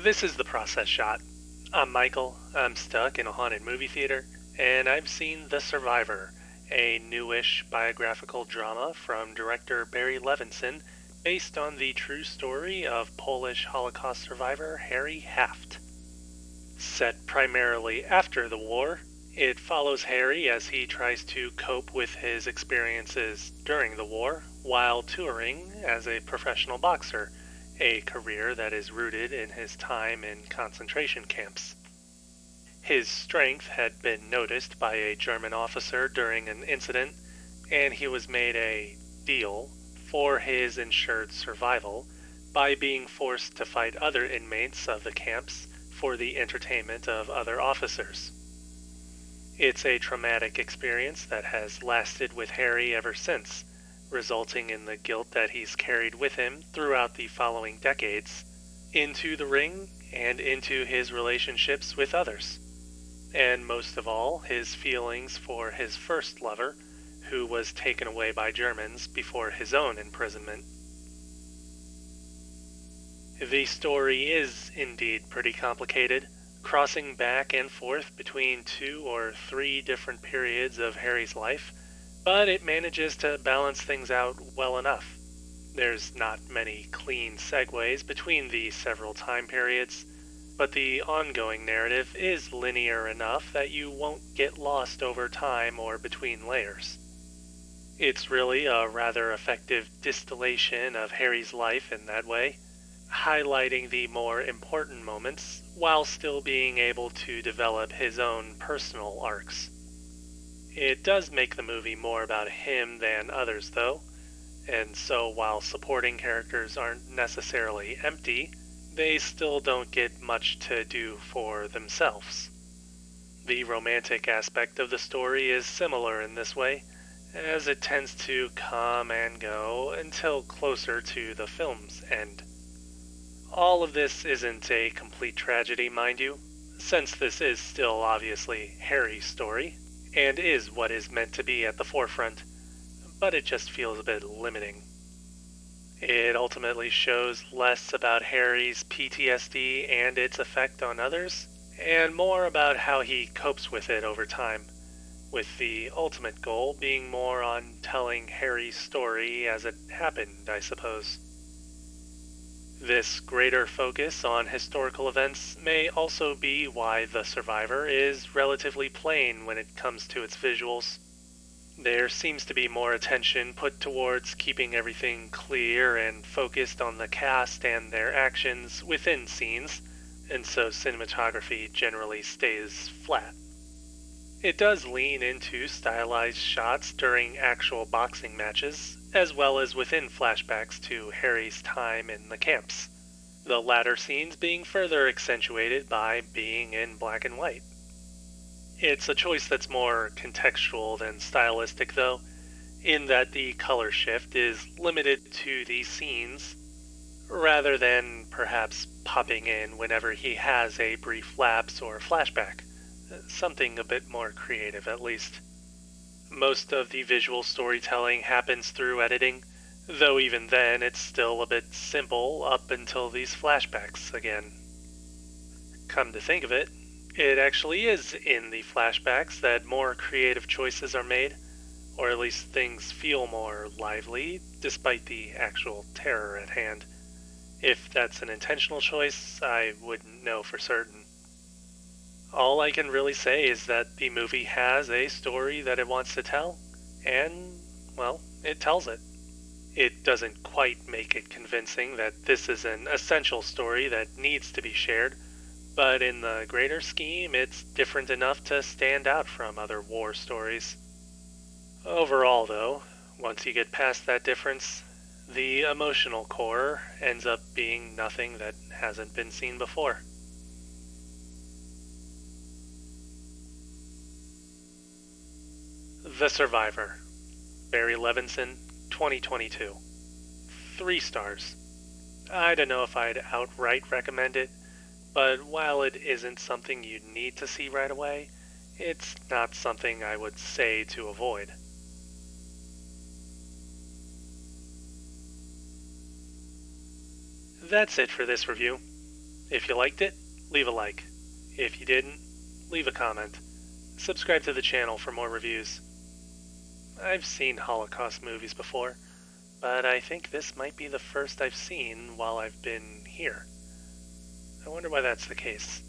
This is the process shot. I'm Michael. I'm stuck in a haunted movie theater, and I've seen The Survivor, a newish biographical drama from director Barry Levinson based on the true story of Polish Holocaust survivor Harry Haft. Set primarily after the war, it follows Harry as he tries to cope with his experiences during the war while touring as a professional boxer, a career that is rooted in his time in concentration camps. His strength had been noticed by a German officer during an incident, and he was made a deal for his ensured survival by being forced to fight other inmates of the camps for the entertainment of other officers. It's a traumatic experience that has lasted with Harry ever since, resulting in the guilt that he's carried with him throughout the following decades, into the ring and into his relationships with others. And most of all, his feelings for his first lover, who was taken away by Germans before his own imprisonment. The story is indeed pretty complicated, crossing back and forth between 2 or 3 different periods of Harry's life, but it manages to balance things out well enough. There's not many clean segues between the several time periods, but the ongoing narrative is linear enough that you won't get lost over time or between layers. It's really a rather effective distillation of Harry's life in that way, highlighting the more important moments while still being able to develop his own personal arcs. It does make the movie more about him than others, though, and so while supporting characters aren't necessarily empty, they still don't get much to do for themselves. The romantic aspect of the story is similar in this way, as it tends to come and go until closer to the film's end. All of this isn't a complete tragedy, mind you, since this is still obviously Harry's story, and is what is meant to be at the forefront, but it just feels a bit limiting. It ultimately shows less about Harry's PTSD and its effect on others, and more about how he copes with it over time, with the ultimate goal being more on telling Harry's story as it happened, I suppose. This greater focus on historical events may also be why The Survivor is relatively plain when it comes to its visuals. There seems to be more attention put towards keeping everything clear and focused on the cast and their actions within scenes, and so cinematography generally stays flat. It does lean into stylized shots during actual boxing matches, as well as within flashbacks to Harry's time in the camps, the latter scenes being further accentuated by being in black and white. It's a choice that's more contextual than stylistic, though, in that the color shift is limited to these scenes, rather than perhaps popping in whenever he has a brief lapse or flashback. Something a bit more creative, at least. Most of the visual storytelling happens through editing, though even then it's still a bit simple up until these flashbacks again. Come to think of it, it actually is in the flashbacks that more creative choices are made, or at least things feel more lively, despite the actual terror at hand. If that's an intentional choice, I wouldn't know for certain. All I can really say is that the movie has a story that it wants to tell, and, well, it tells it. It doesn't quite make it convincing that this is an essential story that needs to be shared, but in the greater scheme, it's different enough to stand out from other war stories. Overall, though, once you get past that difference, the emotional core ends up being nothing that hasn't been seen before. The Survivor, Barry Levinson, 2022. 3 stars. I don't know if I'd outright recommend it, but while it isn't something you need to see right away, it's not something I would say to avoid. That's it for this review. If you liked it, leave a like. If you didn't, leave a comment. Subscribe to the channel for more reviews. I've seen Holocaust movies before, but I think this might be the first I've seen while I've been here. I wonder why that's the case.